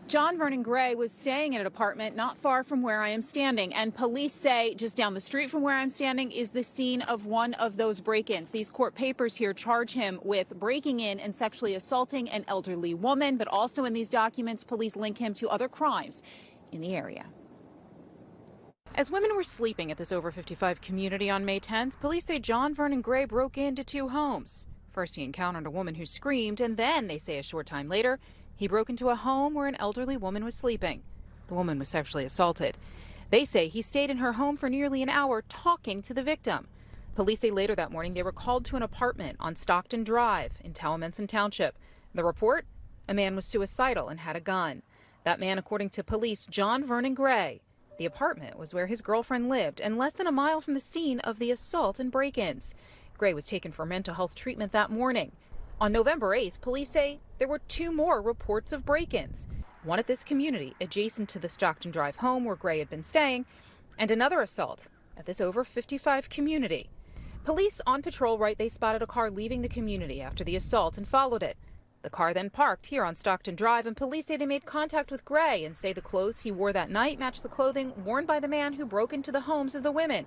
John Vernon Gray was staying in an apartment not far from where I am standing, and police say just down the street from where I'm standing is the scene of one of those break-ins. These court papers here charge him with breaking in and sexually assaulting an elderly woman, but also in these documents, police link him to other crimes in the area. As women were sleeping at this over 55 community on May 10th, police say John Vernon Gray broke into 2 homes. First, he encountered a woman who screamed, and then, they say a short time later, he broke into a home where an elderly woman was sleeping. The woman was sexually assaulted. They say he stayed in her home for nearly an hour talking to the victim. Police say later that morning they were called to an apartment on Stockton Drive in Towamencin Township. The report? A man was suicidal and had a gun. That man, according to police, John Vernon Gray. The apartment was where his girlfriend lived and less than a mile from the scene of the assault and break-ins. Gray was taken for mental health treatment that morning. On November 8th, police say there were 2 more reports of break-ins. One at this community adjacent to the Stockton Drive home where Gray had been staying, and another assault at this over 55 community. Police on patrol write they spotted a car leaving the community after the assault and followed it. The car then parked here on Stockton Drive, and police say they made contact with Gray and say the clothes he wore that night matched the clothing worn by the man who broke into the homes of the women.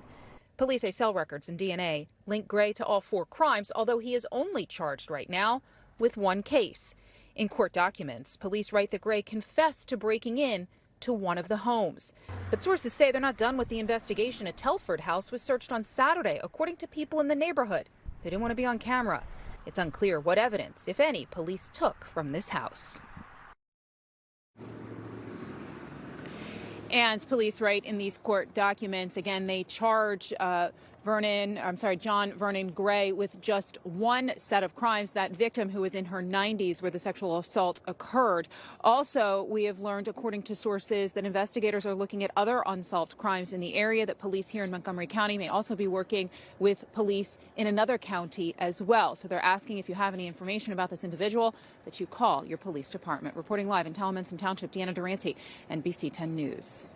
Police say cell records and DNA link Gray to all 4 crimes, although he is only charged right now with 1 case. In court documents, police write that Gray confessed to breaking in to one of the homes. But sources say they're not done with the investigation. A Telford house was searched on Saturday, according to people in the neighborhood. They didn't want to be on camera. It's unclear what evidence, if any, police took from this house. And police write in these court documents, again, they charge John Vernon Gray with just 1 set of crimes, that victim who was in her 90s where the sexual assault occurred. Also, we have learned, according to sources, that investigators are looking at other unsolved crimes in the area, that police here in Montgomery County may also be working with police in another county as well. So they're asking if you have any information about this individual that you call your police department. Reporting live in Towamencin Township, Deanna Durante, NBC 10 News.